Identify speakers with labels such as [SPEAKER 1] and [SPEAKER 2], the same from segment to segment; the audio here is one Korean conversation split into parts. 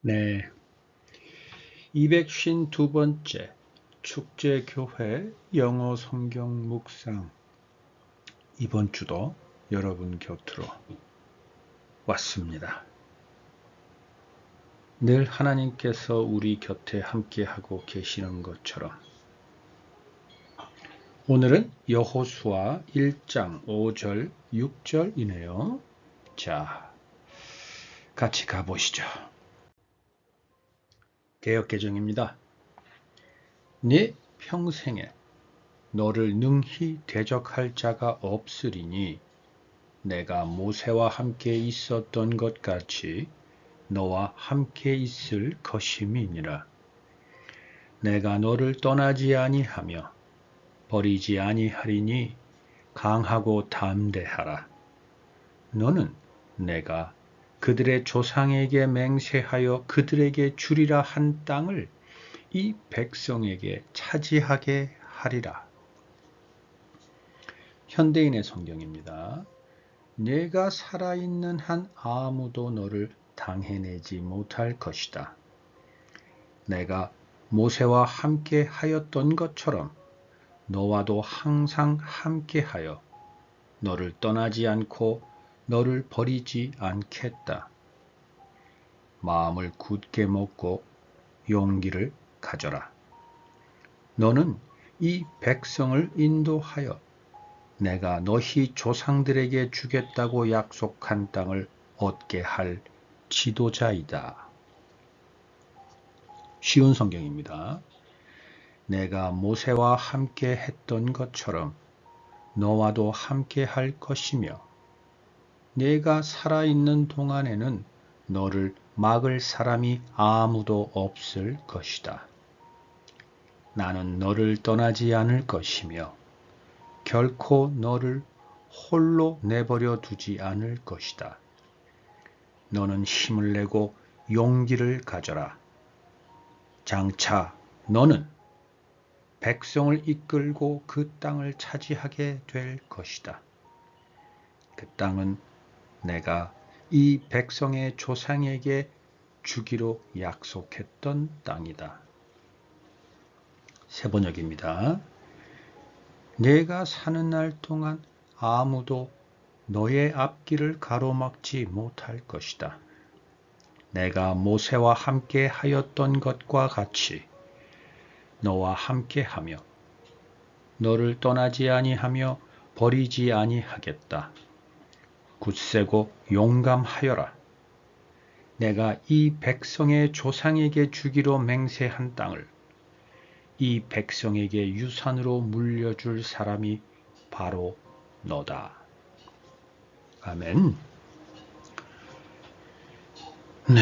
[SPEAKER 1] 네, 252번째 축제교회 영어 성경 묵상 이번 주도 여러분 곁으로 왔습니다. 늘 하나님께서 우리 곁에 함께하고 계시는 것처럼 오늘은 여호수아 1장 5절 6절이네요. 자, 같이 가보시죠. 개역개정입니다. 네 평생에 너를 능히 대적할 자가 없으리니 내가 모세와 함께 있었던 것 같이 너와 함께 있을 것임이니라. 내가 너를 떠나지 아니하며 버리지 아니하리니 강하고 담대하라. 너는 내가 그들의 조상에게 맹세하여 그들에게 주리라 한 땅을 이 백성에게 차지하게 하리라. 현대인의 성경입니다. 내가 살아있는 한 아무도 너를 당해내지 못할 것이다. 내가 모세와 함께 하였던 것처럼 너와도 항상 함께 하여 너를 떠나지 않고 너를 버리지 않겠다. 마음을 굳게 먹고 용기를 가져라. 너는 이 백성을 인도하여 내가 너희 조상들에게 주겠다고 약속한 땅을 얻게 할 지도자이다. 쉬운 성경입니다. 내가 모세와 함께 했던 것처럼 너와도 함께 할 것이며 내가 살아있는 동안에는 너를 막을 사람이 아무도 없을 것이다. 나는 너를 떠나지 않을 것이며 결코 너를 홀로 내버려 두지 않을 것이다. 너는 힘을 내고 용기를 가져라. 장차 너는 백성을 이끌고 그 땅을 차지하게 될 것이다. 그 땅은 내가 이 백성의 조상에게 주기로 약속했던 땅이다. 새 번역입니다. 내가 사는 날 동안 아무도 너의 앞길을 가로막지 못할 것이다. 내가 모세와 함께 하였던 것과 같이 너와 함께 하며 너를 떠나지 아니하며 버리지 아니하겠다. 굳세고 용감하여라. 내가 이 백성의 조상에게 주기로 맹세한 땅을 이 백성에게 유산으로 물려줄 사람이 바로 너다. 아멘. 네,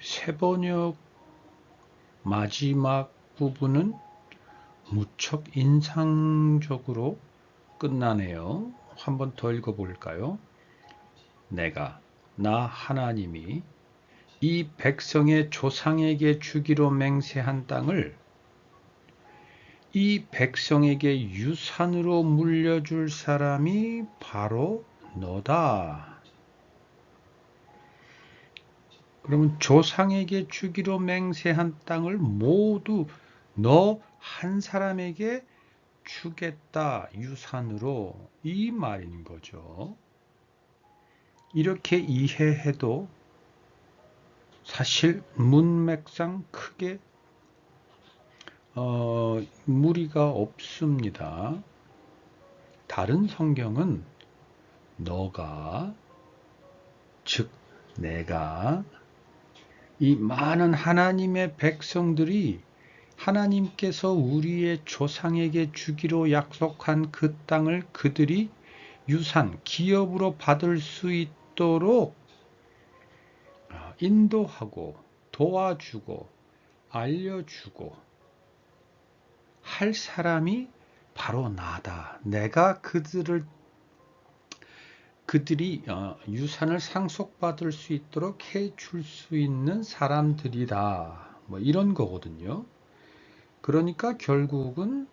[SPEAKER 1] 새번역 마지막 부분은 무척 인상적으로 끝나네요. 한번 더 읽어볼까요? 내가 나 하나님이 이 백성의 조상에게 주기로 맹세한 땅을 이 백성에게 유산으로 물려줄 사람이 바로 너다. 그러면 조상에게 주기로 맹세한 땅을 모두 너 한 사람에게 주겠다, 유산으로, 이 말인 거죠. 이렇게 이해해도 사실 문맥상 크게 무리가 없습니다. 다른 성경은 너가, 즉 내가, 이 많은 하나님의 백성들이 하나님께서 우리의 조상에게 주기로 약속한 그 땅을 그들이 유산, 기업으로 받을 수 있도록 인도하고 도와주고 알려주고 할 사람이 바로 나다. 내가 그들이 유산을 상속받을 수 있도록 해줄 수 있는 사람들이다. 뭐 이런 거거든요. 그러니까 결국은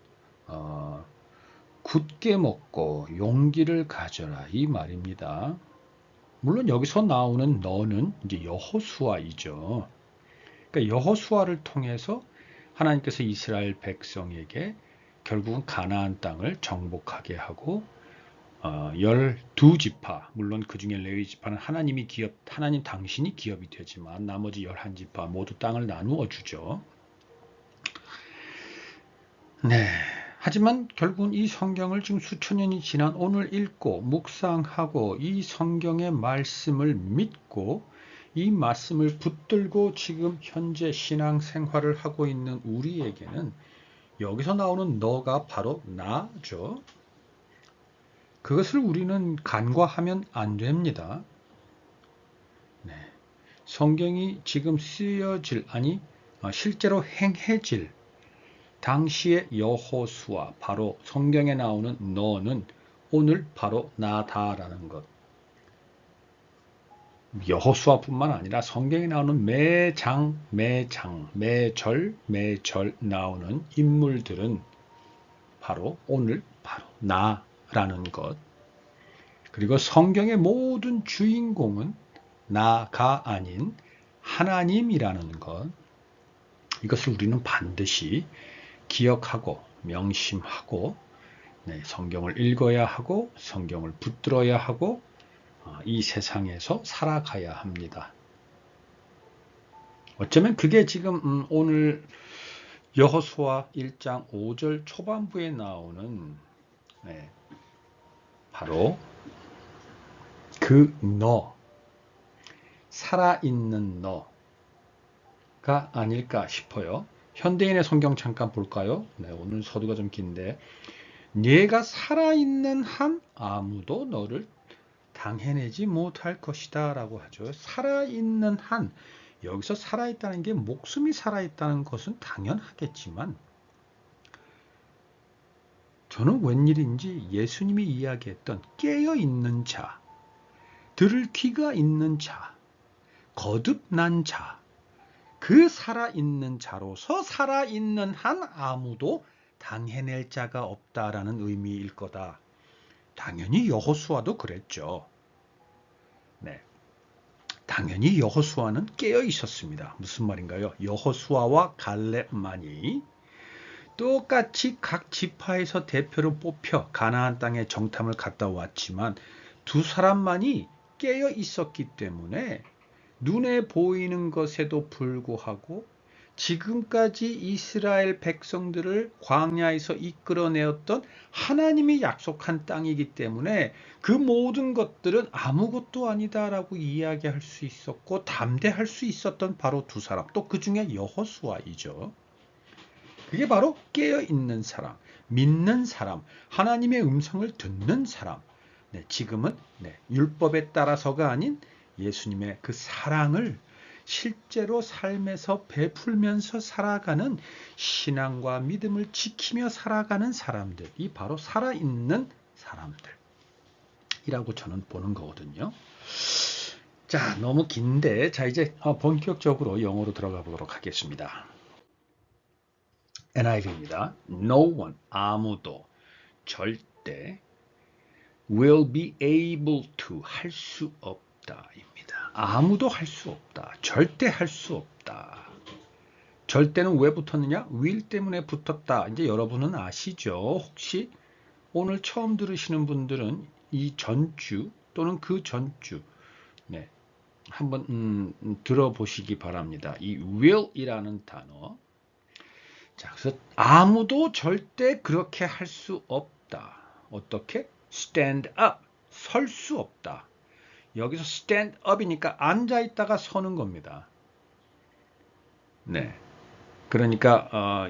[SPEAKER 1] 굳게 먹고 용기를 가져라 이 말입니다. 물론 여기서 나오는 너는 이제 여호수아이죠. 그러니까 여호수아를 통해서 하나님께서 이스라엘 백성에게 결국은 가나안 땅을 정복하게 하고 12지파, 물론 그 중에 레위 지파는 하나님 당신이 기업이 되지만 나머지 11지파 모두 땅을 나누어 주죠. 네. 하지만 결국은 이 성경을 지금 수천 년이 지난 오늘 읽고 묵상하고 이 성경의 말씀을 믿고 이 말씀을 붙들고 지금 현재 신앙생활을 하고 있는 우리에게는 여기서 나오는 너가 바로 나죠. 그것을 우리는 간과하면 안 됩니다. 네. 성경이 지금 쓰여질, 실제로 행해질 당시의 여호수아, 바로 성경에 나오는 너는 오늘 바로 나다라는 것. 여호수아뿐만 아니라 성경에 나오는 매절 나오는 인물들은 바로 오늘 바로 나라는 것. 그리고 성경의 모든 주인공은 나가 아닌 하나님이라는 것. 이것을 우리는 반드시 기억하고 명심하고 성경을 읽어야 하고 성경을 붙들어야 하고 이 세상에서 살아가야 합니다. 어쩌면 그게 지금 오늘 여호수아 1장 5절 초반부에 나오는 바로 그 너, 살아있는 너가 아닐까 싶어요. 현대인의 성경 잠깐 볼까요? 오늘 서두가 좀 긴데 네가 살아있는 한 아무도 너를 당해내지 못할 것이다 라고 하죠. 살아있는 한, 여기서 살아있다는 게 목숨이 살아있다는 것은 당연하겠지만 저는 웬일인지 예수님이 이야기했던 깨어있는 자, 들을 귀가 있는 자, 거듭난 자, 그 살아있는 자로서 살아있는 한 아무도 당해낼 자가 없다라는 의미일 거다. 당연히 여호수아도 그랬죠. 당연히 여호수아는 깨어 있었습니다. 무슨 말인가요? 여호수아와 갈렙만이 똑같이 각 지파에서 대표를 뽑혀 가나안 땅에 정탐을 갔다 왔지만 두 사람만이 깨어 있었기 때문에 눈에 보이는 것에도 불구하고 지금까지 이스라엘 백성들을 광야에서 이끌어내었던 하나님이 약속한 땅이기 때문에 그 모든 것들은 아무것도 아니다라고 이야기할 수 있었고 담대할 수 있었던 바로 두 사람, 또 그 중에 여호수아이죠. 그게 바로 깨어있는 사람, 믿는 사람, 하나님의 음성을 듣는 사람. 지금은 율법에 따라서가 아닌 예수님의 그 사랑을 실제로 삶에서 베풀면서 살아가는 신앙과 믿음을 지키며 살아가는 사람들이 바로 살아있는 사람들이라고 저는 보는 거거든요. 자, 너무 긴데 이제 본격적으로 영어로 들어가 보도록 하겠습니다. NIV입니다. No one, 아무도, 절대 will be able to, 할 수 없다 입니다. 아무도 할 수 없다. 절대 할 수 없다. 절대는 왜 붙었느냐? will 때문에 붙었다. 이제 여러분은 아시죠? 혹시 오늘 처음 들으시는 분들은 이 전주 또는 그 전주 한번 들어보시기 바랍니다. 이 will이라는 단어. 자, 그래서 아무도 절대 그렇게 할 수 없다. 어떻게? stand up, 설 수 없다. 여기서 stand up이니까 앉아 있다가 서는 겁니다. 그러니까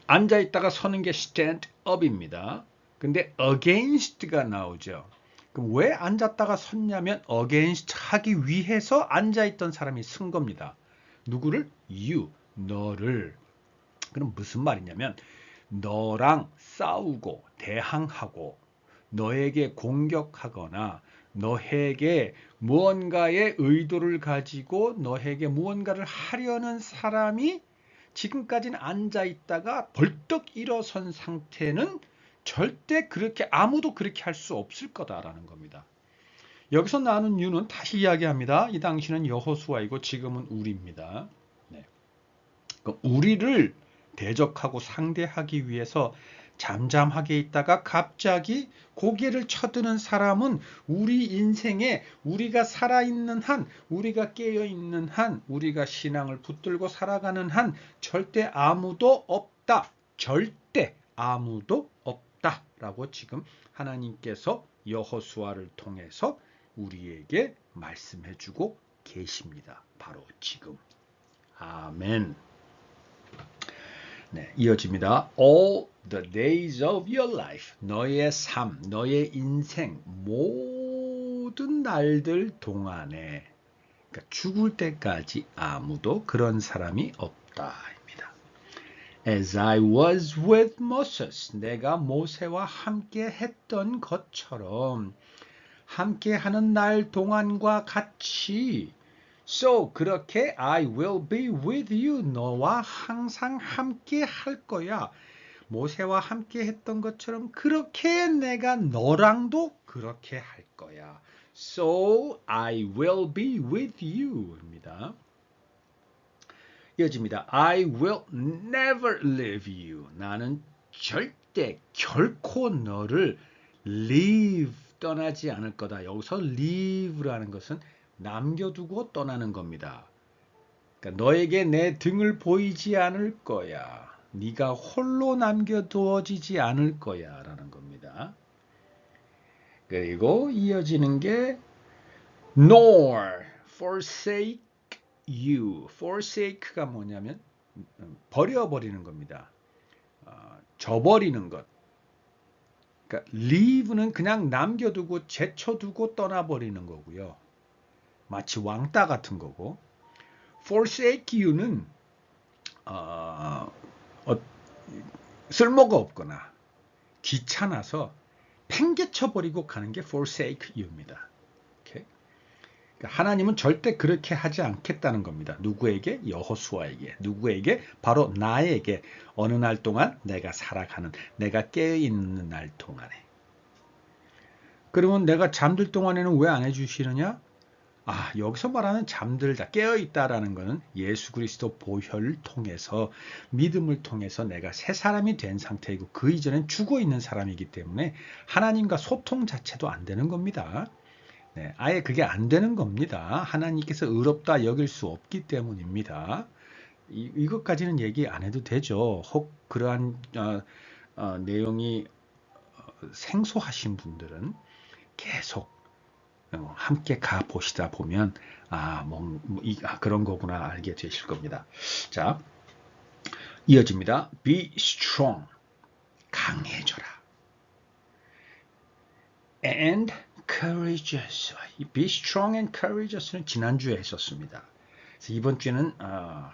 [SPEAKER 1] 앉아 있다가 서는 게 stand up입니다. 근데 against가 나오죠. 그럼 왜 앉았다가 섰냐면 against 하기 위해서 앉아 있던 사람이 쓴 겁니다. 누구를? you, 너를. 그럼 무슨 말이냐면 너랑 싸우고 대항하고 너에게 공격하거나 너에게 무언가의 의도를 가지고 너에게 무언가를 하려는 사람이 지금까지는 앉아 있다가 벌떡 일어선 상태는 절대 그렇게 아무도 그렇게 할 수 없을 거다라는 겁니다. 여기서 나눈 유는 다시 이야기합니다. 이 당시는 여호수아이고 지금은 우리입니다. 네. 우리를 대적하고 상대하기 위해서 잠잠하게 있다가 갑자기 고개를 쳐드는 사람은 우리 인생에 우리가 살아있는 한, 우리가 깨어있는 한, 우리가 신앙을 붙들고 살아가는 한 절대 아무도 없다. 절대 아무도 없다. 라고 지금 하나님께서 여호수아를 통해서 우리에게 말씀해주고 계십니다. 바로 지금. 아멘. 네, 이어집니다. All the days of your life. 너의 삶, 너의 인생, 모든 날들 동안에, 그러니까 죽을 때까지 아무도 그런 사람이 없다입니다. As I was with Moses. 내가 모세와 함께 했던 것처럼 함께 하는 날 동안과 같이 So, 그렇게 I will be with you. 너와 항상 함께 할 거야. 모세와 함께 했던 것처럼 그렇게 내가 너랑도 그렇게 할 거야. So, I will be with you. 입니다. 이어집니다. I will never leave you. 나는 절대 결코 너를 leave 떠나지 않을 거다. 여기서 leave라는 것은 남겨두고 떠나는 겁니다. 그러니까 너에게 내 등을 보이지 않을 거야. 네가 홀로 남겨두어지지 않을 거야 라는 겁니다. 그리고 이어지는 게 nor forsake you. forsake가 뭐냐면 버려버리는 겁니다. 저버리는 것. 그러니까 leave는 그냥 남겨두고 제쳐두고 떠나버리는 거고요. 마치 왕따 같은 거고, forsake you는 쓸모가 없거나 귀찮아서 팽개쳐버리고 가는 게 forsake you입니다. Okay? 그러니까 하나님은 절대 그렇게 하지 않겠다는 겁니다. 누구에게? 여호수아에게. 누구에게? 바로 나에게. 어느 날 동안 내가 살아가는, 내가 깨어있는 날 동안에. 그러면 내가 잠들 동안에는 왜 안 해주시느냐? 여기서 말하는 잠들다, 깨어있다라는 것은 예수 그리스도 보혈을 통해서, 믿음을 통해서 내가 새 사람이 된 상태이고 그 이전엔 죽어있는 사람이기 때문에 하나님과 소통 자체도 안 되는 겁니다. 네, 아예 그게 안 되는 겁니다. 하나님께서 의롭다 여길 수 없기 때문입니다. 이것까지는 얘기 안 해도 되죠. 혹 그러한 내용이 생소하신 분들은 계속 함께 가 보시다 보면 그런 거구나 알게 되실 겁니다. 자, 이어집니다. Be strong. 강해져라. And courageous. Be strong and courageous는 지난주에 했었습니다. 그래서 이번 주에는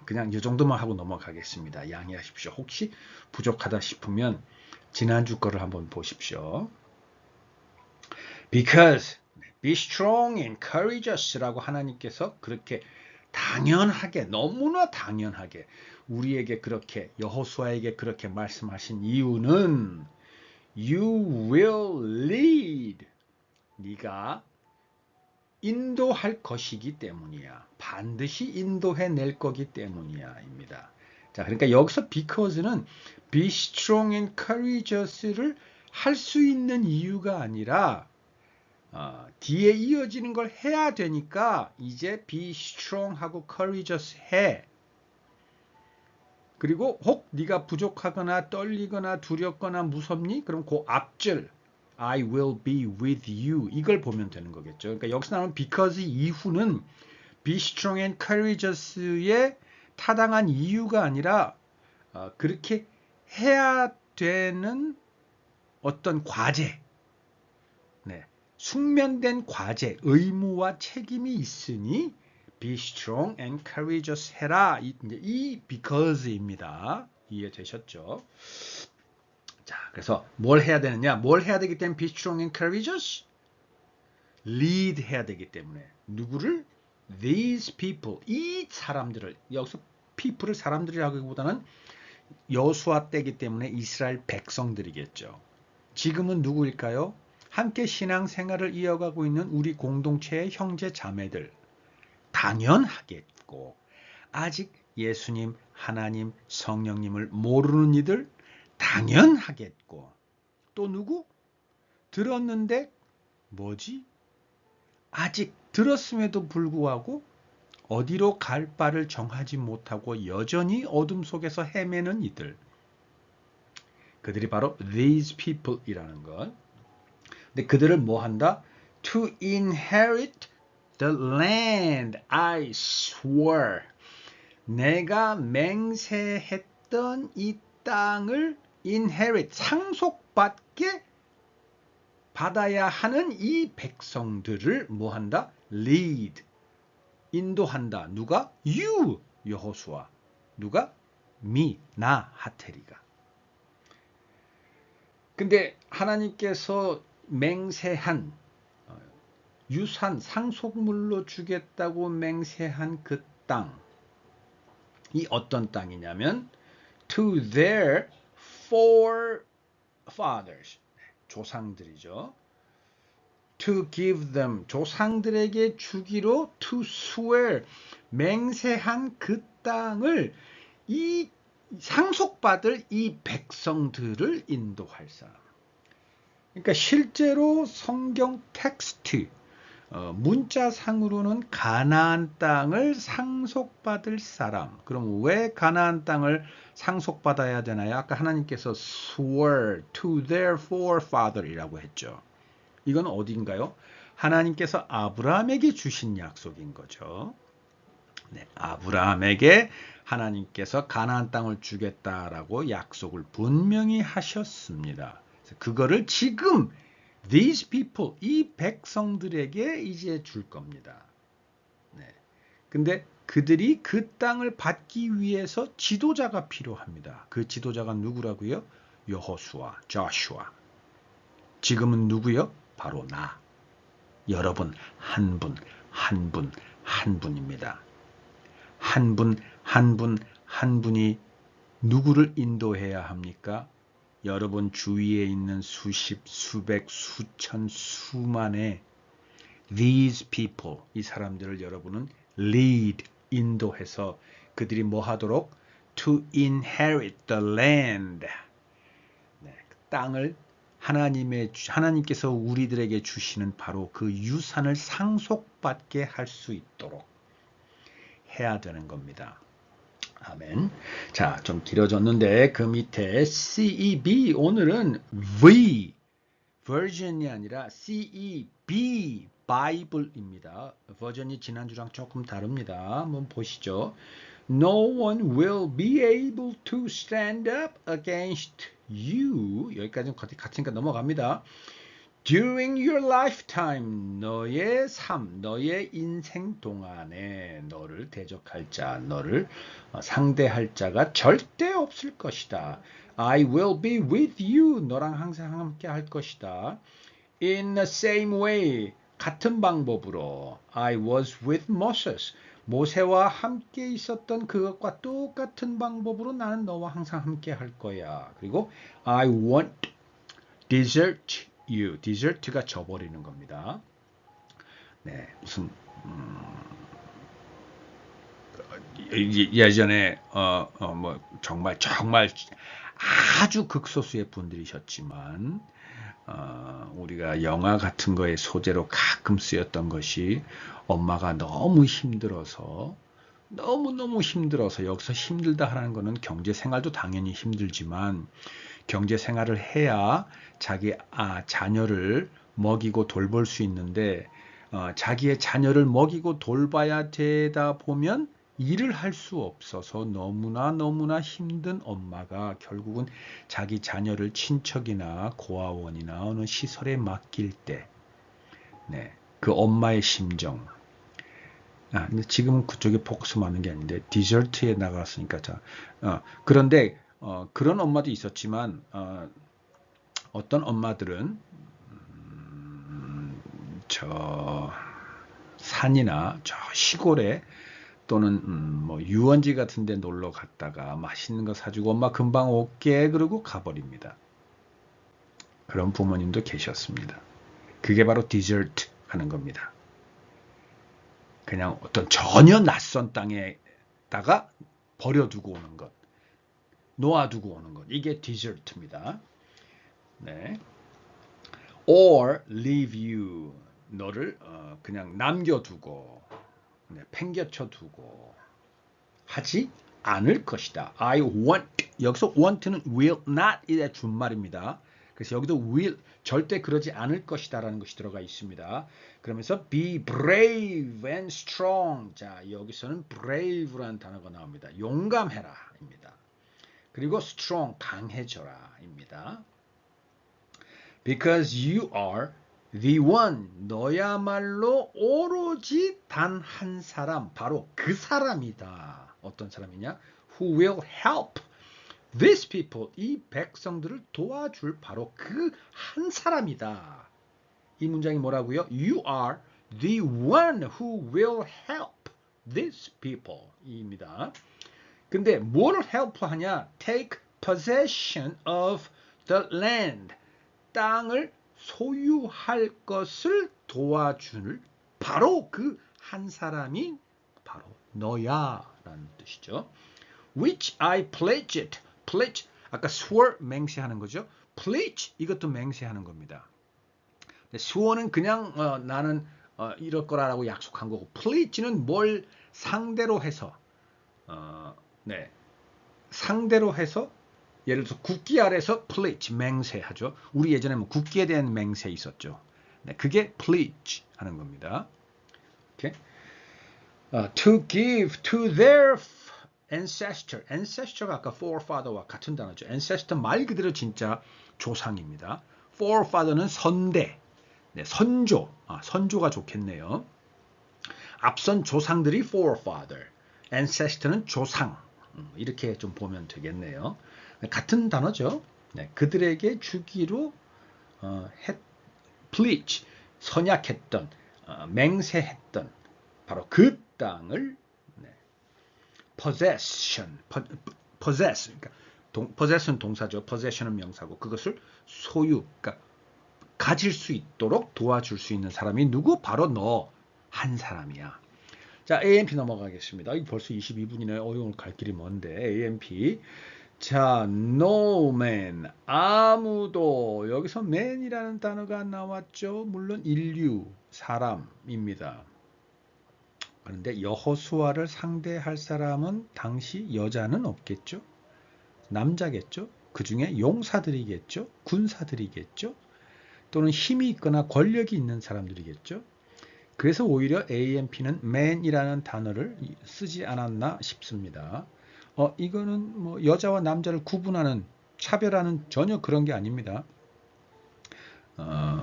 [SPEAKER 1] 그냥 이 정도만 하고 넘어가겠습니다. 양해하십시오. 혹시 부족하다 싶으면 지난주 거를 한번 보십시오. Because be strong and courageous라고 하나님께서 그렇게 당연하게, 너무나 당연하게 우리에게 그렇게, 여호수아에게 그렇게 말씀하신 이유는 You will lead. 네가 인도할 것이기 때문이야. 반드시 인도해낼 거기 때문이야 입니다. 자, 그러니까 여기서 because는 be strong and courageous를 할 수 있는 이유가 아니라 뒤에 이어지는 걸 해야 되니까 이제 be strong 하고 courageous 해. 그리고 혹 네가 부족하거나 떨리거나 두렵거나 무섭니? 그럼 그 앞줄 I will be with you 이걸 보면 되는 거겠죠. 그러니까 여기서 나오는 because 이후는 be strong and courageous의 타당한 이유가 아니라 그렇게 해야 되는 어떤 과제, 네, 숙면된 과제, 의무와 책임이 있으니 be strong and courageous 해라. 이 because입니다. 이해되셨죠? 자, 그래서 뭘 해야 되느냐? 뭘 해야 되기 때문에 be strong and courageous? lead 해야 되기 때문에 누구를? These people, 이 사람들을, 여기서 people을 사람들이라기보다는 여호수아 때이기 때문에 이스라엘 백성들이겠죠. 지금은 누구일까요? 함께 신앙생활을 이어가고 있는 우리 공동체의 형제 자매들 당연하겠고, 아직 예수님, 하나님, 성령님을 모르는 이들 당연하겠고, 또 누구? 들었는데 뭐지? 아직 들었음에도 불구하고 어디로 갈 바를 정하지 못하고 여전히 어둠 속에서 헤매는 이들. 그들이 바로 these people이라는 것. 근데 그들을 뭐 한다? To inherit the land I swore. 내가 맹세했던 이 땅을 inherit, 상속받게 받아야 하는 이 백성들을 뭐 한다? lead, 인도한다. 누가? you, 여호수아. 누가? me, 나, 하테리가. 근데 하나님께서 맹세한 유산, 상속물로 주겠다고 맹세한 그 땅, 이 어떤 땅이냐면 to their forefathers, 조상들이죠. to give them, 조상들에게 주기로 to swear, 맹세한 그 땅을 이 상속받을 이 백성들을 인도할 사람. 그러니까 실제로 성경 텍스트, 문자상으로는 가나안 땅을 상속받을 사람. 그럼 왜 가나안 땅을 상속받아야 되나요? 아까 하나님께서 swore to their forefather이라고 했죠. 이건 어딘가요? 하나님께서 아브라함에게 주신 약속인 거죠. 네, 아브라함에게 하나님께서 가나안 땅을 주겠다라고 약속을 분명히 하셨습니다. 그거를 지금 these people, 이 백성들에게 이제 줄 겁니다. 네. 근데 그들이 그 땅을 받기 위해서 지도자가 필요합니다. 그 지도자가 누구라고요? 여호수아, 조슈아. 지금은 누구요? 바로 나. 여러분, 한 분, 한 분, 한 분입니다. 한 분, 한 분, 한 분이 누구를 인도해야 합니까? 여러분 주위에 있는 수십, 수백, 수천, 수만의 these people, 이 사람들을 여러분은 lead, 인도해서 그들이 뭐 하도록? to inherit the land. 네, 땅을 하나님께서 우리들에게 주시는 바로 그 유산을 상속받게 할 수 있도록 해야 되는 겁니다. 아멘. 자, 좀 길어졌는데 그 밑에 CEB, 오늘은 V 버전이 아니라 CEB 바이블입니다. 버전이 지난주랑 조금 다릅니다. 한번 보시죠. No one will be able to stand up against you. 여기까지는 같으니까 넘어갑니다. During your lifetime, 너의 삶, 너의 인생 동안에 너를 대적할 자, 너를 상대할 자가 절대 없을 것이다. I will be with you. 너랑 항상 함께 할 것이다. In the same way, 같은 방법으로 I was with Moses. 모세와 함께 있었던 그것과 똑같은 방법으로 나는 너와 항상 함께 할 거야. 그리고 I won't desert you. desert가 져버리는 겁니다. 네, 무슨 예전에 뭐 정말 아주 극소수의 분들이셨지만 우리가 영화 같은 거의 소재로 가끔 쓰였던 것이 엄마가 너무 힘들어서 여기서 힘들다 하는 거는 경제 생활도 당연히 힘들지만 경제 생활을 해야 자기 자녀를 먹이고 돌볼 수 있는데 자기의 자녀를 먹이고 돌봐야 되다 보면 일을 할 수 없어서 너무나 힘든 엄마가 결국은 자기 자녀를 친척이나 고아원이나 어느 시설에 맡길 때, 네, 그 엄마의 심정. 근데 지금은 그쪽에 포커스 맞는 게 아닌데 디저트에 나갔으니까 그런데 그런 엄마도 있었지만 어떤 엄마들은 저 산이나 저 시골에 또는 뭐 유원지 같은 데 놀러 갔다가 맛있는 거 사주고 엄마 금방 올게 그러고 가버립니다. 그런 부모님도 계셨습니다. 그게 바로 desert 하는 겁니다. 그냥 어떤 전혀 낯선 땅에다가 버려두고 오는 것, 놓아두고 오는 것. 이게 desert입니다. 네. or leave you. 너를 그냥 남겨두고, 네, 팽개쳐두고 하지 않을 것이다. I want. 여기서 want는 will not 이의 준말입니다. 그래서 여기도 will 절대 그러지 않을 것이다 라는 것이 들어가 있습니다. 그러면서 be brave and strong. 자, 여기서는 brave라는 단어가 나옵니다. 용감해라 입니다. 그리고 strong 강해져라 입니다. Because you are the one. 너야말로 오로지 단 한 사람, 바로 그 사람이다. 어떤 사람이냐? Who will help these people. 이 백성들을 도와줄 바로 그 한 사람이다. 이 문장이 뭐라고요? You are the one who will help these people. 입니다. 근데 뭐를 help 하냐? Take possession of the land. 땅을 소유할 것을 도와줄 바로 그 한 사람이 바로 너야 라는 뜻이죠. Which I pledged. pledge 아까 swore 맹세하는 거죠. pledge 이것도 맹세하는 겁니다. swear는 그냥 나는 이럴 거라고 약속한 거고 pledge는 뭘 상대로 해서 네, 상대로 해서 예를 들어서 국기 아래서 pledge 맹세하죠. 우리 예전에 뭐 국기에 대한 맹세 있었죠. 네, 그게 pledge 하는 겁니다. Okay. To give to their ancestor. ancestor가 아까 forefather와 같은 단어죠. ancestor 말 그대로 진짜 조상입니다. forefather는 선대, 네, 선조. 선조가 좋겠네요. 앞선 조상들이 forefather, ancestor는 조상. 이렇게 좀 보면 되겠네요. 같은 단어죠. 네, 그들에게 주기로 pledge, 선약했던, 맹세했던 바로 그 땅을 네, possession, possess, 그러니까 possess는 동사죠. possession은 명사고 그것을 소유, 그러니까 가질 수 있도록 도와줄 수 있는 사람이 누구? 바로 너 한 사람이야. 자, AMP 넘어가겠습니다. 벌써 22분이네. 오늘 갈 길이 먼데. AMP. 자, no man. 아무도. 여기서 man이라는 단어가 나왔죠. 물론 인류, 사람입니다. 그런데 여호수아를 상대할 사람은 당시 여자는 없겠죠. 남자겠죠. 그 중에 용사들이겠죠. 군사들이겠죠. 또는 힘이 있거나 권력이 있는 사람들이겠죠. 그래서 오히려 AMP는 man이라는 단어를 쓰지 않았나 싶습니다. 이거는 뭐 여자와 남자를 구분하는, 차별하는 전혀 그런 게 아닙니다.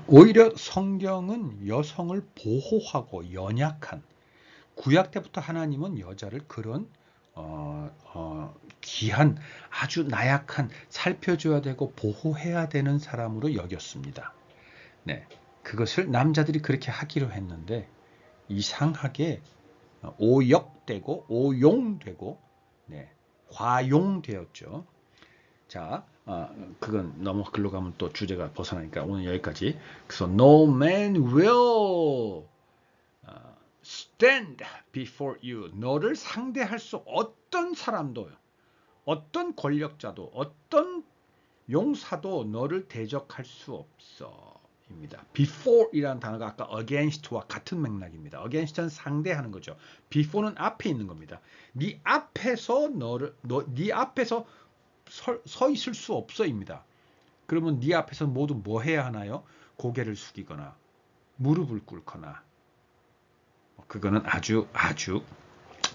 [SPEAKER 1] 오히려 성경은 여성을 보호하고 연약한, 구약 때부터 하나님은 여자를 그런 귀한, 아주 나약한, 살펴줘야 되고 보호해야 되는 사람으로 여겼습니다. 네, 그것을 남자들이 그렇게 하기로 했는데 이상하게 오역되고 오용되고 네, 과용되었죠. 자, 그건 너무 글로 가면 또 주제가 벗어나니까 오늘 여기까지. 그래서 no man will stand before you. 너를 상대할 수 어떤 사람도, 어떤 권력자도, 어떤 용사도 너를 대적할 수 없어. 입니다. before이라는 단어가 아까 against와 같은 맥락입니다. against는 상대하는 거죠. before는 앞에 있는 겁니다. 네 앞에서 네 앞에서 서 있을 수 없어입니다. 그러면 네 앞에서 모두 뭐 해야 하나요? 고개를 숙이거나 무릎을 꿇거나. 그거는 아주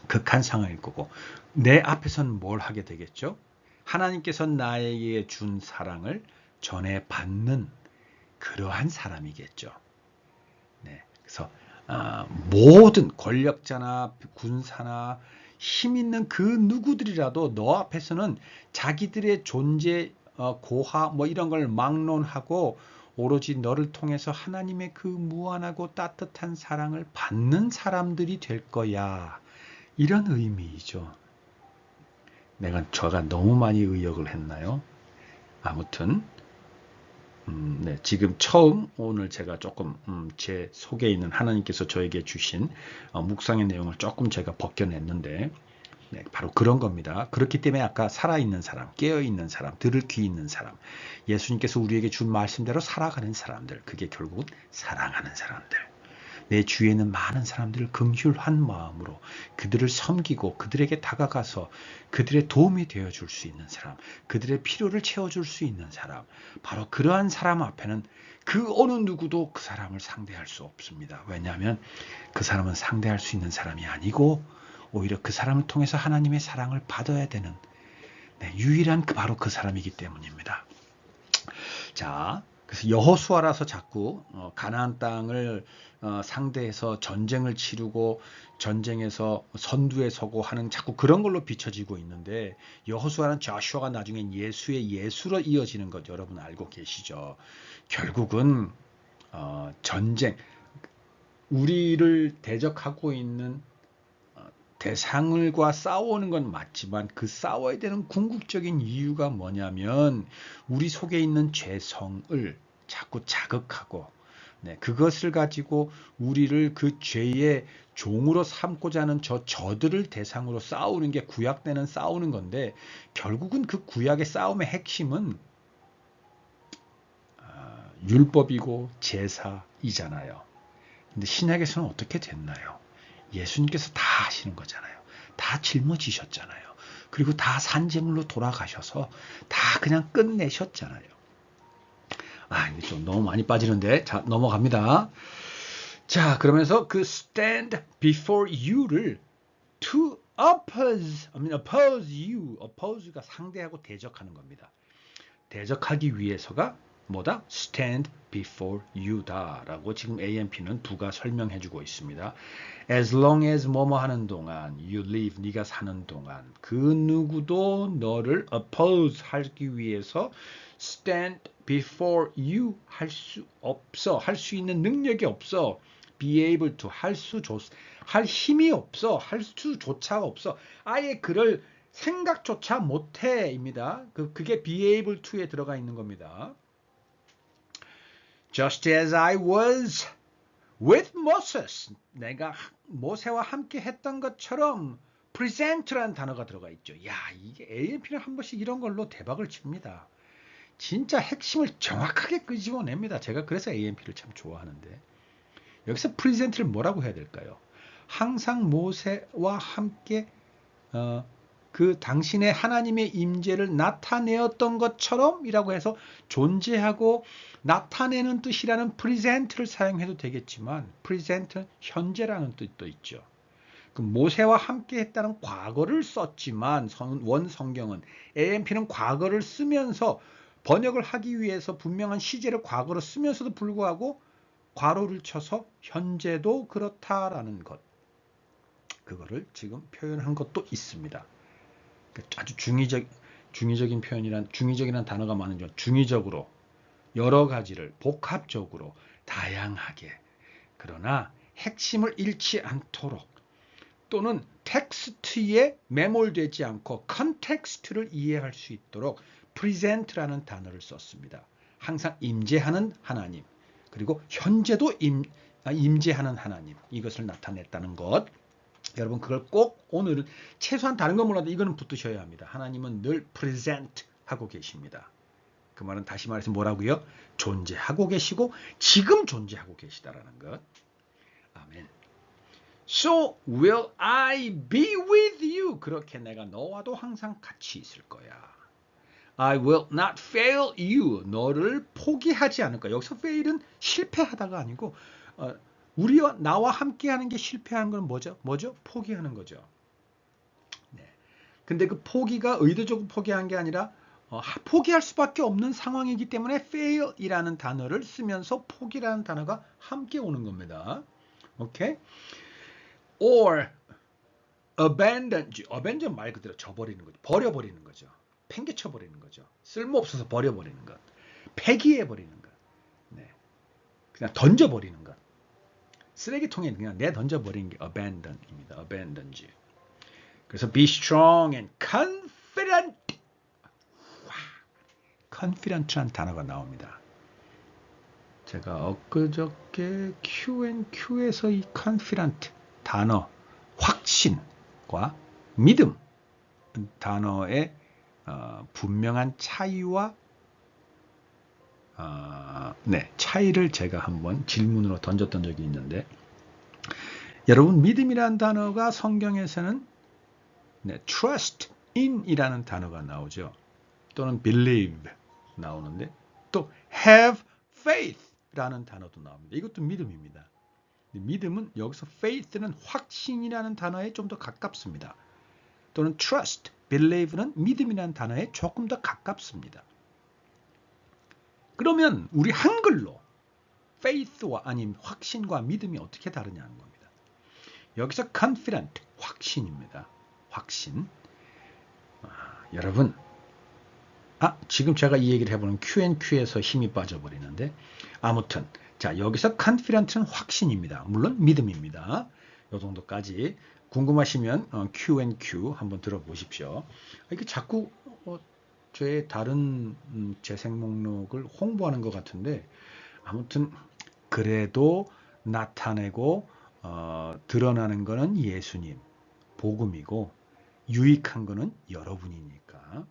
[SPEAKER 1] 극한 상황일 거고, 내 앞에서는 뭘 하게 되겠죠? 하나님께서 나에게 준 사랑을 전해받는 그러한 사람이겠죠. 네, 그래서 모든 권력자나 군사나 힘 있는 그 누구들이라도 너 앞에서는 자기들의 존재, 고하 뭐 이런 걸 막론하고 오로지 너를 통해서 하나님의 그 무한하고 따뜻한 사랑을 받는 사람들이 될 거야. 이런 의미이죠. 제가 너무 많이 의역을 했나요? 아무튼 네, 지금 처음 오늘 제가 조금 제 속에 있는 하나님께서 저에게 주신 묵상의 내용을 조금 제가 벗겨냈는데 네, 바로 그런 겁니다. 그렇기 때문에 아까 살아있는 사람, 깨어있는 사람, 들을 귀 있는 사람, 예수님께서 우리에게 준 말씀대로 살아가는 사람들, 그게 결국은 사랑하는 사람들. 내 주위에는 많은 사람들을 긍휼한 마음으로 그들을 섬기고 그들에게 다가가서 그들의 도움이 되어줄 수 있는 사람, 그들의 필요를 채워줄 수 있는 사람, 바로 그러한 사람 앞에는 그 어느 누구도 그 사람을 상대할 수 없습니다. 왜냐하면 그 사람은 상대할 수 있는 사람이 아니고 오히려 그 사람을 통해서 하나님의 사랑을 받아야 되는 유일한 바로 그 사람이기 때문입니다. 자, 그래서 여호수아라서 자꾸 가나안 땅을 상대해서 전쟁을 치르고 전쟁에서 선두에 서고 하는 자꾸 그런 걸로 비춰지고 있는데 여호수아는 조슈아가 나중엔 예수의 예수로 이어지는 것 여러분 알고 계시죠? 결국은 전쟁, 우리를 대적하고 있는 대상을과 싸우는 건 맞지만 그 싸워야 되는 궁극적인 이유가 뭐냐면 우리 속에 있는 죄성을 자꾸 자극하고 그것을 가지고 우리를 그 죄의 종으로 삼고자 하는 저들을 대상으로 싸우는 게 구약 때는 싸우는 건데 결국은 그 구약의 싸움의 핵심은 율법이고 제사이잖아요. 근데 신약에서는 어떻게 됐나요? 예수님께서 다 하시는 거잖아요. 다 짊어지셨잖아요. 그리고 다 산재물로 돌아가셔서 다 그냥 끝내셨잖아요. 이게 좀 너무 많이 빠지는데 자 넘어갑니다. 자 그러면서 그 stand before you를 to oppose you, oppose가 상대하고 대적하는 겁니다. 대적하기 위해서가 뭐다? stand before you다 라고 지금 AMP는 부가 설명해주고 있습니다. as long as 뭐뭐 하는 동안 you live, 네가 사는 동안 그 누구도 너를 oppose 하기 위해서 stand before you 할 수 없어. 할 수 있는 능력이 없어. be able to 할 힘이 없어. 할 수조차 없어. 아예 그럴 생각조차 못해입니다. 그게 be able to에 들어가 있는 겁니다. Just as I was with Moses. 내가 모세와 함께 했던 것처럼 present라는 단어가 들어가 있죠. 야, 이게 AMP는 한 번씩 이런 걸로 대박을 칩니다. 진짜 핵심을 정확하게 끄집어냅니다. 제가 그래서 AMP를 참 좋아하는데. 여기서 present를 뭐라고 해야 될까요? 항상 모세와 함께 그 당신의 하나님의 임재를 나타내었던 것처럼 이라고 해서 존재하고 나타내는 뜻이라는 present를 사용해도 되겠지만 present 현재라는 뜻도 있죠. 그 모세와 함께 했다는 과거를 썼지만 원 성경은 AMP는 과거를 쓰면서 번역을 하기 위해서 분명한 시제를 과거로 쓰면서도 불구하고 괄호를 쳐서 현재도 그렇다라는 것. 그거를 지금 표현한 것도 있습니다. 아주 중의적인 중의적이라는 단어가 많은죠. 중의적으로 여러 가지를 복합적으로 다양하게 그러나 핵심을 잃지 않도록 또는 텍스트에 매몰되지 않고 컨텍스트를 이해할 수 있도록 present라는 단어를 썼습니다. 항상 임재하는 하나님 그리고 현재도 임재하는 하나님 이것을 나타냈다는 것. 여러분 그걸 꼭 오늘은 최소한 다른 건 몰라도 이거는 붙으셔야 합니다. 하나님은 늘 present 하고 계십니다. 그 말은 다시 말해서 뭐라고요? 존재하고 계시고 지금 존재하고 계시다라는 것. 아멘. So will I be with you. 그렇게 내가 너와도 항상 같이 있을 거야. I will not fail you. 너를 포기하지 않을 거야. 여기서 fail은 실패하다가 아니고 우리와 나와 함께하는 게 실패하는 건 뭐죠? 포기하는 거죠. 네. 근데 그 포기가 의도적으로 포기한 게 아니라 포기할 수밖에 없는 상황이기 때문에 fail이라는 단어를 쓰면서 포기라는 단어가 함께 오는 겁니다. 오케이? Or abandon 말 그대로 저버리는 거죠. 버려버리는 거죠. 팽개쳐버리는 거죠. 쓸모없어서 버려버리는 것. 폐기해버리는 것. 네. 그냥 던져버리는 것. 쓰레기통에 그냥 내던져버리는 게 abandon입니다. abandon지. 그래서 be strong and confident. confident란 단어가 나옵니다. 제가 엊그저께 Q&Q에서 이 confident 단어 확신과 믿음 단어의 분명한 차이와 차이를 제가 한번 질문으로 던졌던 적이 있는데, 여러분 믿음이라는 단어가 성경에서는 trust in 이라는 단어가 나오죠. 또는 believe 나오는데, 또 have faith 라는 단어도 나옵니다. 이것도 믿음입니다. 믿음은 여기서 faith는 확신이라는 단어에 좀 더 가깝습니다. 또는 trust, believe는 믿음이라는 단어에 조금 더 가깝습니다. 그러면 우리 한글로 faith와 아닌 확신과 믿음이 어떻게 다르냐는 겁니다. 여기서 confident, 확신입니다. 확신. 여러분, 지금 제가 이 얘기를 해보는 Q&Q에서 힘이 빠져버리는데, 아무튼 자, 여기서 confident는 확신입니다. 물론 믿음입니다. 이 정도까지 궁금하시면 Q&Q 한번 들어보십시오. 이게 자꾸 저의 다른 재생 목록을 홍보하는 것 같은데, 아무튼 그래도 나타내고 드러나는 것은 예수님, 복음이고 유익한 것은 여러분이니까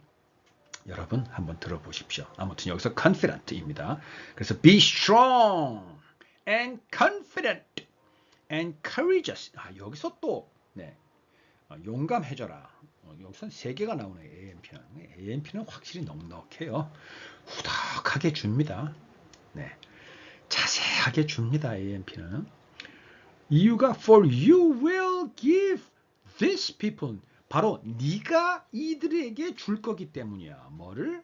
[SPEAKER 1] 여러분 한번 들어보십시오. 아무튼 여기서 confident입니다. 그래서 be strong and confident and courageous. 여기서 또 용감해져라. 여기서 세 개가 나오네요. AMP는. AMP는 확실히 넉넉해요. 후덕하게 줍니다. 자세하게 줍니다. AMP는. 이유가 for you will give these people, 바로 네가 이들에게 줄 거기 때문이야. 뭐를?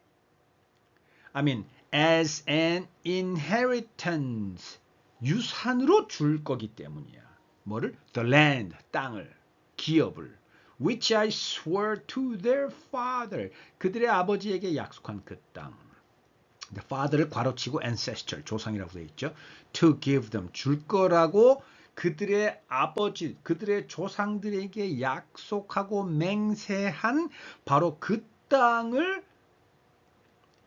[SPEAKER 1] as an inheritance, 유산으로 줄 거기 때문이야. 뭐를? the land, 땅을, 기업을, which I swore to their father, 그들의 아버지에게 약속한 그 땅. the father를 괄호치고 ancestor, 조상이라고 되어 있죠. to give them, 줄 거라고 그들의 아버지, 그들의 조상들에게 약속하고 맹세한 바로 그 땅을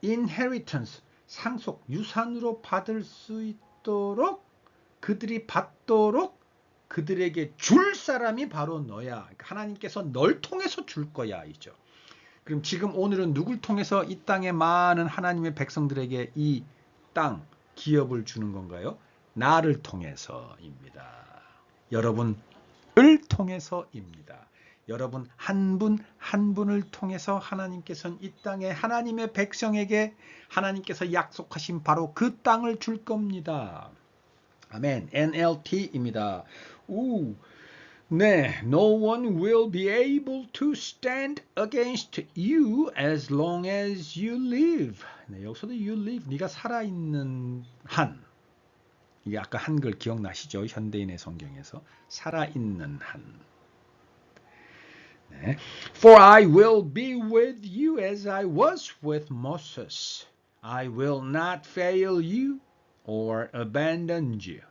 [SPEAKER 1] inheritance, 상속, 유산으로 받을 수 있도록, 그들이 받도록 그들에게 줄 사람이 바로 너야. 하나님께서 널 통해서 줄 거야. 이죠. 그럼 지금 오늘은 누굴 통해서 이 땅의 많은 하나님의 백성들에게 이 땅, 기업을 주는 건가요? 나를 통해서입니다. 여러분을 통해서입니다. 여러분 한 분 한 분을 통해서 하나님께서는 이 땅에 하나님의 백성에게 하나님께서 약속하신 바로 그 땅을 줄 겁니다. 아멘. NLT입니다. No one will be able to stand against you as long as you live. 여기서도 you live, 네가 살아있는 한. 이게 아까 한글 기억나시죠? 현대인의 성경에서 살아있는 한. For I will be with you as I was with Moses. I will not fail you or abandon you.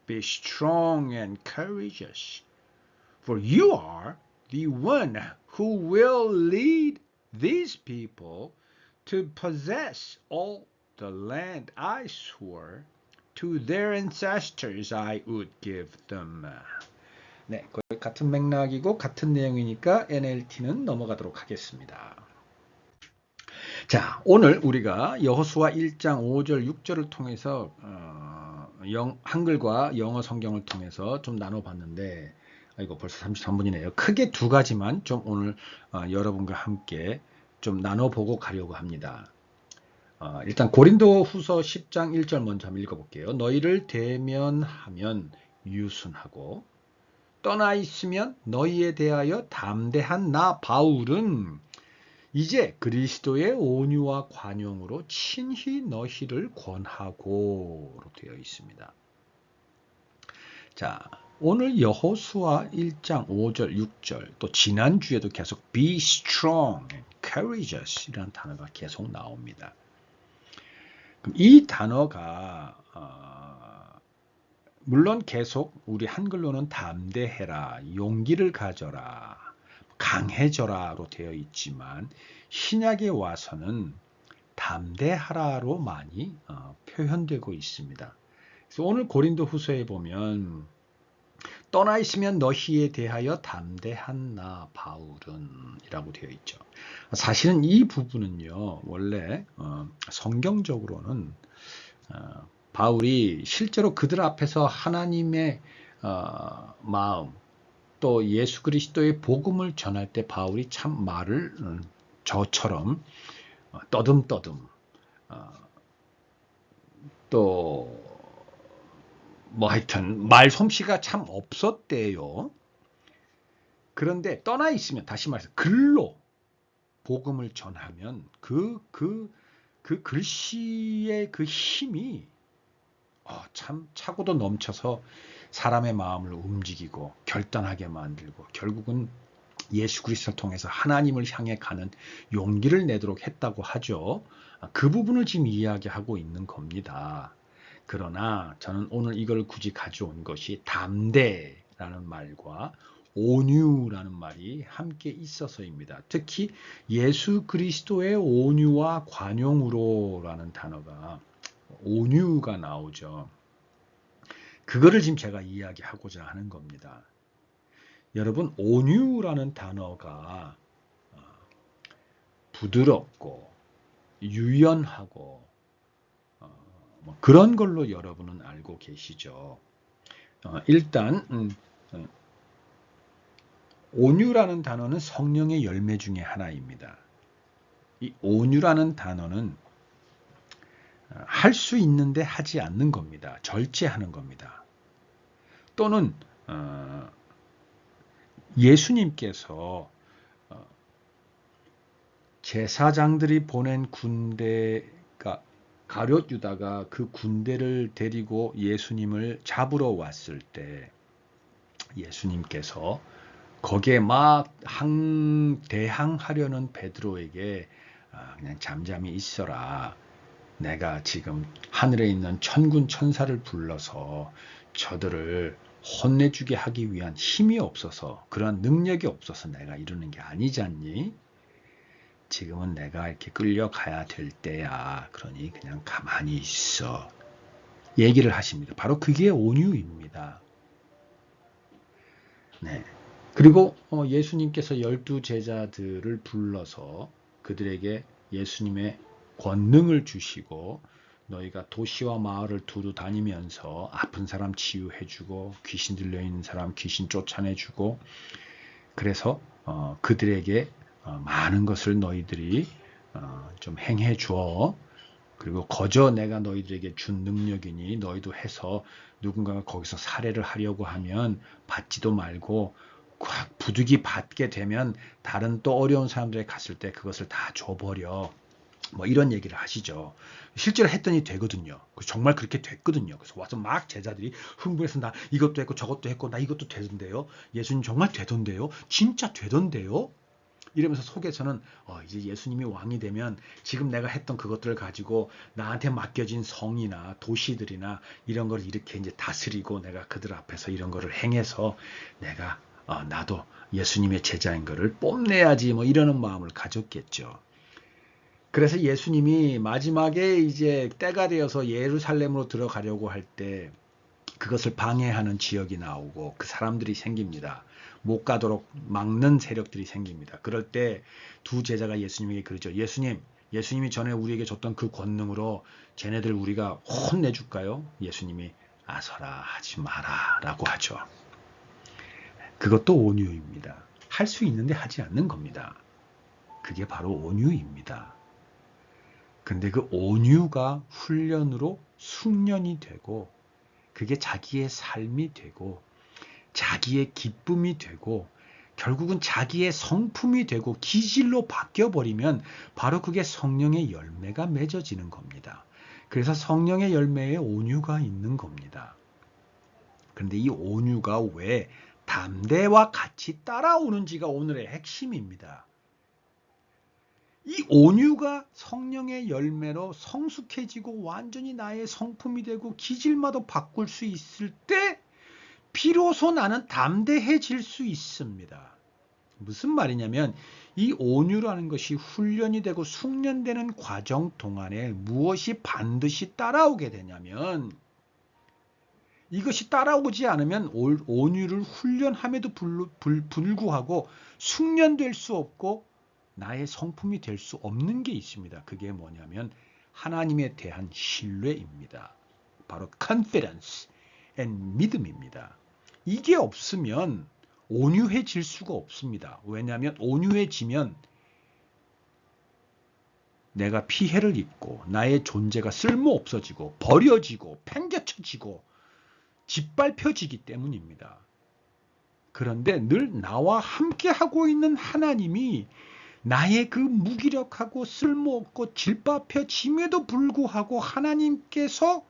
[SPEAKER 1] Be strong and courageous. For you are the one who will lead these people to possess all the land I swore to their ancestors I would give them. 거의 같은 맥락이고 같은 내용이니까 NLT는 넘어가도록 하겠습니다. 자, 오늘 우리가 여호수아 1장 5절 6절을 통해서 한글과 영어 성경을 통해서 좀 나눠봤는데, 이거 벌써 33분이네요. 크게 두 가지만 좀 오늘 여러분과 함께 좀 나눠보고 가려고 합니다. 일단 고린도 후서 10장 1절 먼저 한번 읽어볼게요. 너희를 대면하면 유순하고 떠나 있으면 너희에 대하여 담대한 나 바울은 이제 그리스도의 온유와 관용으로 친히 너희를 권하고로 되어 있습니다. 자, 오늘 여호수아 1장 5절 6절, 또 지난주에도 계속 be strong and courageous 이라는 단어가 계속 나옵니다. 그럼 이 단어가 물론 계속 우리 한글로는 담대해라, 용기를 가져라, 강해져라로 되어 있지만 신약에 와서는 담대하라로 많이 표현되고 있습니다. 그래서 오늘 고린도후서에 보면 떠나 있으면 너희에 대하여 담대한 나 바울은 이라고 되어 있죠. 사실은 이 부분은요, 원래 성경적으로는 바울이 실제로 그들 앞에서 하나님의 마음, 또 예수 그리스도의 복음을 전할 때 바울이 참 말을 저처럼 떠듬떠듬 또 뭐 하여튼 말솜씨가 참 없었대요. 그런데 떠나 있으면, 다시 말해서 글로 복음을 전하면 그 글씨의 그 힘이 참 차고도 넘쳐서 사람의 마음을 움직이고 결단하게 만들고 결국은 예수 그리스도를 통해서 하나님을 향해 가는 용기를 내도록 했다고 하죠. 그 부분을 지금 이야기하고 있는 겁니다. 그러나 저는 오늘 이걸 굳이 가져온 것이 담대라는 말과 온유라는 말이 함께 있어서입니다. 특히 예수 그리스도의 온유와 관용으로라는 단어가 온유가 나오죠. 그거를 지금 제가 이야기하고자 하는 겁니다. 여러분, 온유라는 단어가 부드럽고 유연하고 그런 걸로 여러분은 알고 계시죠. 일단 온유라는 단어는 성령의 열매 중에 하나입니다. 이 온유라는 단어는 할 수 있는데 하지 않는 겁니다. 절제하는 겁니다. 또는 예수님께서 제사장들이 보낸 군대가 가룟 유다가 그 군대를 데리고 예수님을 잡으러 왔을 때 예수님께서 거기에 막 대항하려는 베드로에게 그냥 잠잠히 있어라. 내가 지금 하늘에 있는 천군 천사를 불러서 저들을 혼내주게 하기 위한 힘이 없어서, 그런 능력이 없어서 내가 이러는 게 아니지 않니? 지금은 내가 이렇게 끌려가야 될 때야. 그러니 그냥 가만히 있어. 얘기를 하십니다. 바로 그게 온유입니다. 네. 그리고 예수님께서 12 제자들을 불러서 그들에게 예수님의 권능을 주시고 너희가 도시와 마을을 두루 다니면서 아픈 사람 치유해주고 귀신 들려있는 사람 귀신 쫓아내주고, 그래서 그들에게 많은 것을 너희들이 좀 행해 줘. 그리고 거저 내가 너희들에게 준 능력이니 너희도 해서 누군가가 거기서 살해를 하려고 하면 받지도 말고 부득이 받게 되면 다른 또 어려운 사람들에 갔을 때 그것을 다 줘버려. 뭐 이런 얘기를 하시죠. 실제로 했더니 되거든요. 정말 그렇게 됐거든요. 그래서 와서 막 제자들이 흥분해서 나 이것도 했고 저것도 했고 나 이것도 되던데요. 예수님 정말 되던데요. 진짜 되던데요. 이러면서 속에서는 이제 예수님이 왕이 되면 지금 내가 했던 그것들을 가지고 나한테 맡겨진 성이나 도시들이나 이런 걸 이렇게 이제 다스리고 내가 그들 앞에서 이런 거를 행해서 내가 나도 예수님의 제자인 거를 뽐내야지 뭐 이러는 마음을 가졌겠죠. 그래서 예수님이 마지막에 이제 때가 되어서 예루살렘으로 들어가려고 할 때 그것을 방해하는 지역이 나오고 그 사람들이 생깁니다. 못 가도록 막는 세력들이 생깁니다. 그럴 때 두 제자가 예수님에게 그러죠. 예수님이 전에 우리에게 줬던 그 권능으로 쟤네들 우리가 혼내줄까요? 예수님이 아서라 하지 마라 라고 하죠. 그것도 온유입니다. 할 수 있는데 하지 않는 겁니다. 그게 바로 온유입니다. 근데 그 온유가 훈련으로 숙련이 되고 그게 자기의 삶이 되고 자기의 기쁨이 되고 결국은 자기의 성품이 되고 기질로 바뀌어버리면 바로 그게 성령의 열매가 맺어지는 겁니다. 그래서 성령의 열매에 온유가 있는 겁니다. 그런데 이 온유가 왜 담대와 같이 따라오는지가 오늘의 핵심입니다. 이 온유가 성령의 열매로 성숙해지고 완전히 나의 성품이 되고 기질마도 바꿀 수 있을 때 비로소 나는 담대해질 수 있습니다. 무슨 말이냐면 이 온유라는 것이 훈련이 되고 숙련되는 과정 동안에 무엇이 반드시 따라오게 되냐면 이것이 따라오지 않으면 온유를 훈련함에도 불구하고 숙련될 수 없고 나의 성품이 될 수 없는 게 있습니다. 그게 뭐냐면 하나님에 대한 신뢰입니다. 바로 confidence and 믿음입니다. 이게 없으면 온유해질 수가 없습니다. 왜냐하면 온유해지면 내가 피해를 입고 나의 존재가 쓸모없어지고 버려지고 팽개쳐지고 짓밟혀지기 때문입니다. 그런데 늘 나와 함께하고 있는 하나님이 나의 그 무기력하고 쓸모없고 짓밟혀짐에도 불구하고 하나님께서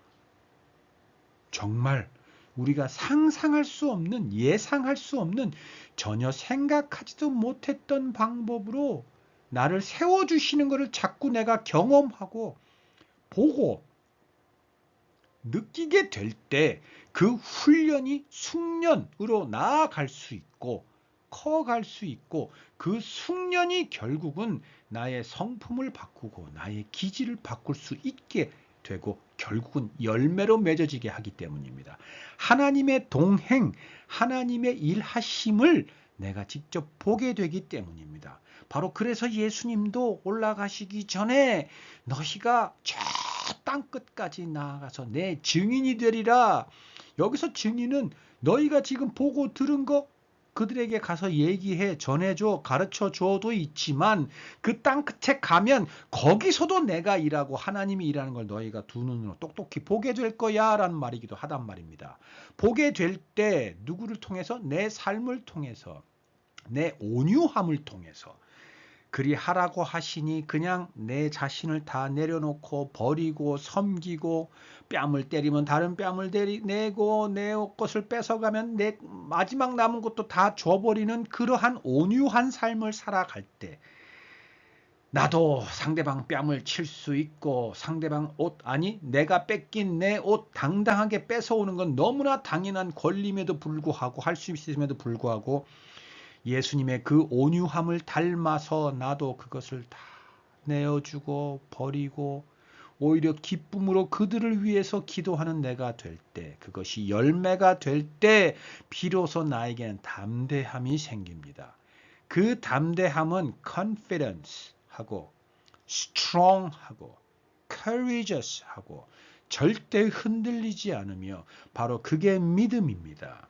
[SPEAKER 1] 정말 우리가 상상할 수 없는, 예상할 수 없는, 전혀 생각하지도 못했던 방법으로 나를 세워주시는 것을 자꾸 내가 경험하고 보고 느끼게 될 때 그 훈련이 숙련으로 나아갈 수 있고 커갈 수 있고 그 숙련이 결국은 나의 성품을 바꾸고 나의 기질을 바꿀 수 있게 되고 결국은 열매로 맺어지게 하기 때문입니다. 하나님의 동행, 하나님의 일하심을 내가 직접 보게 되기 때문입니다. 바로 그래서 예수님도 올라가시기 전에 너희가 저 땅끝까지 나아가서 내 증인이 되리라. 여기서 증인은 너희가 지금 보고 들은 거 그들에게 가서 얘기해 전해줘 가르쳐 줘도 있지만 그 땅끝에 가면 거기서도 내가 일하고 하나님이 일하는 걸 너희가 두 눈으로 똑똑히 보게 될 거야 라는 말이기도 하단 말입니다. 보게 될 때 누구를 통해서? 내 삶을 통해서, 내 온유함을 통해서. 그리 하라고 하시니 그냥 내 자신을 다 내려놓고 버리고 섬기고 뺨을 때리면 다른 뺨을 내고 내 것을 뺏어가면 내 마지막 남은 것도 다 줘버리는 그러한 온유한 삶을 살아갈 때 나도 상대방 뺨을 칠 수 있고 상대방 옷 아니 내가 뺏긴 내 옷 당당하게 뺏어오는 건 너무나 당연한 권리임에도 불구하고 할 수 있음에도 불구하고 예수님의 그 온유함을 닮아서 나도 그것을 다 내어주고 버리고 오히려 기쁨으로 그들을 위해서 기도하는 내가 될 때 그것이 열매가 될 때 비로소 나에게는 담대함이 생깁니다. 그 담대함은 confidence 하고 strong 하고 courageous 하고 절대 흔들리지 않으며 바로 그게 믿음입니다.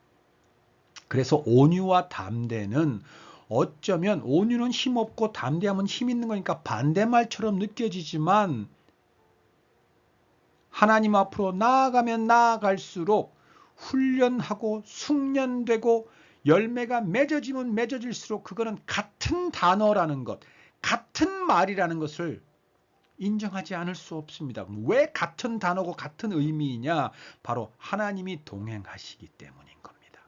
[SPEAKER 1] 그래서 온유와 담대는 어쩌면 온유는 힘없고 담대함은 힘 있는 거니까 반대말처럼 느껴지지만 하나님 앞으로 나아가면 나아갈수록 훈련하고 숙련되고 열매가 맺어지면 맺어질수록 그거는 같은 단어라는 것, 같은 말이라는 것을 인정하지 않을 수 없습니다. 왜 같은 단어고 같은 의미이냐? 바로 하나님이 동행하시기 때문인 겁니다.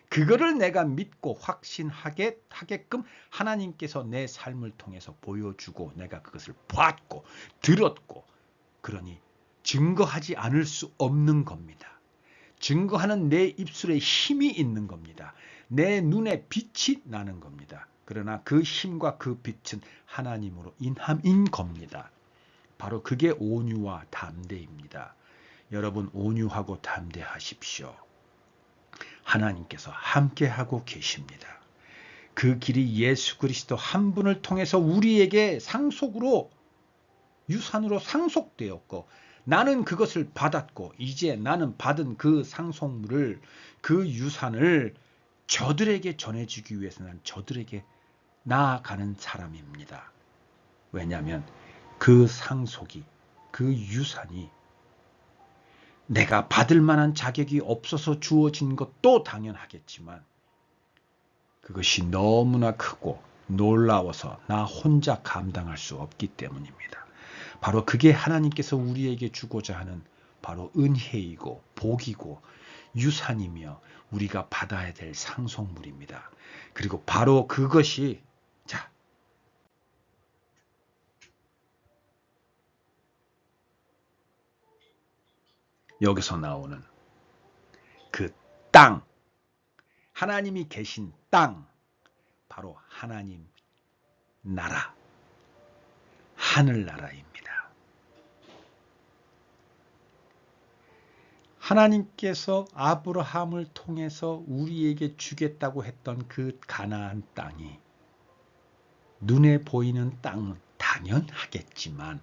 [SPEAKER 1] 그거를 내가 믿고 확신하게끔 하나님께서 내 삶을 통해서 보여주고 내가 그것을 봤고 들었고 그러니 증거하지 않을 수 없는 겁니다. 증거하는 내 입술에 힘이 있는 겁니다. 내 눈에 빛이 나는 겁니다. 그러나 그 힘과 그 빛은 하나님으로 인함인 겁니다. 바로 그게 온유와 담대입니다. 여러분 온유하고 담대하십시오. 하나님께서 함께하고 계십니다. 그 길이 예수 그리스도 한 분을 통해서 우리에게 상속으로 유산으로 상속되었고 나는 그것을 받았고 이제 나는 받은 그 상속물을 그 유산을 저들에게 전해주기 위해서 난 저들에게 나아가는 사람입니다. 왜냐하면 그 상속이 그 유산이 내가 받을 만한 자격이 없어서 주어진 것도 당연하겠지만 그것이 너무나 크고 놀라워서 나 혼자 감당할 수 없기 때문입니다. 바로 그게 하나님께서 우리에게 주고자 하는 바로 은혜이고 복이고 유산이며 우리가 받아야 될 상속물입니다. 그리고 바로 그것이 자 여기서 나오는 그 땅, 하나님이 계신 땅, 바로 하나님 나라, 하늘나라입니다. 하나님께서 아브라함을 통해서 우리에게 주겠다고 했던 그 가나안 땅이 눈에 보이는 땅은 당연하겠지만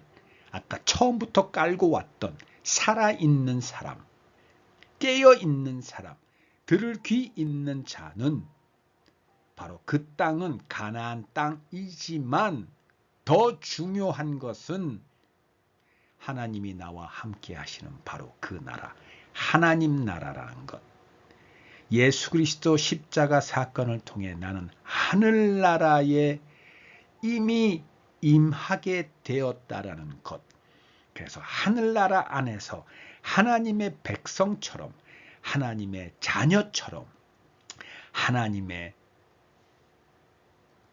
[SPEAKER 1] 아까 처음부터 깔고 왔던 살아있는 사람, 깨어있는 사람, 들을 귀 있는 자는 바로 그 땅은 가나안 땅이지만 더 중요한 것은 하나님이 나와 함께 하시는 바로 그 나라, 하나님 나라라는 것. 예수 그리스도 십자가 사건을 통해 나는 하늘나라에 이미 임하게 되었다라는 것. 그래서 하늘나라 안에서 하나님의 백성처럼, 하나님의 자녀처럼, 하나님의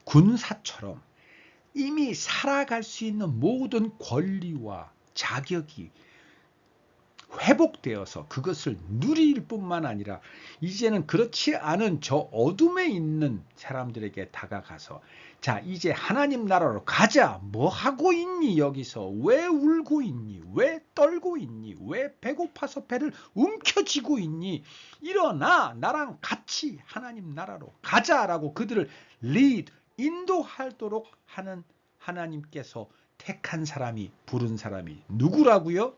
[SPEAKER 1] 군사처럼 이미 살아갈 수 있는 모든 권리와 자격이 회복되어서 그것을 누릴 뿐만 아니라 이제는 그렇지 않은 저 어둠에 있는 사람들에게 다가가서 자, 이제 하나님 나라로 가자. 뭐 하고 있니 여기서? 왜 울고 있니? 왜 떨고 있니? 왜 배고파서 배를 움켜쥐고 있니? 일어나, 나랑 같이 하나님 나라로 가자라고 그들을 인도하도록 하는 하나님께서 택한 사람이, 부른 사람이 누구라고요?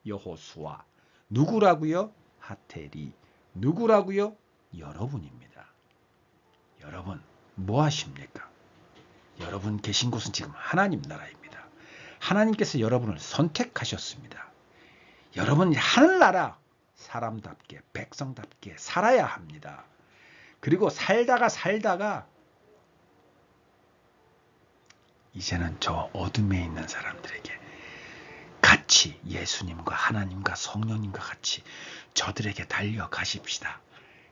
[SPEAKER 1] 여호수아. 누구라고요? 하텔이. 누구라고요? 여러분입니다. 여러분 뭐 하십니까? 여러분 계신 곳은 지금 하나님 나라입니다. 하나님께서 여러분을 선택하셨습니다. 여러분이 하늘나라 사람답게 백성답게 살아야 합니다. 그리고 살다가 이제는 저 어둠에 있는 사람들에게 같이 예수님과 하나님과 성령님과 같이 저들에게 달려가십시다.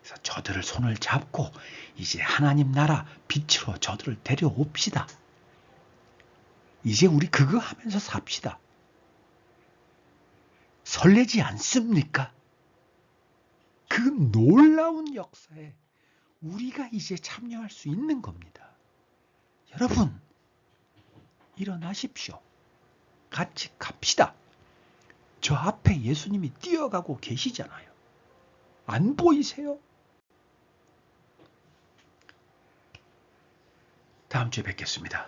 [SPEAKER 1] 그래서 저들을 손을 잡고 이제 하나님 나라 빛으로 저들을 데려옵시다. 이제 우리 그거 하면서 삽시다. 설레지 않습니까? 그 놀라운 역사에 우리가 이제 참여할 수 있는 겁니다. 여러분 일어나십시오. 같이 갑시다. 저 앞에 예수님이 뛰어가고 계시잖아요. 안 보이세요? 다음 주에 뵙겠습니다.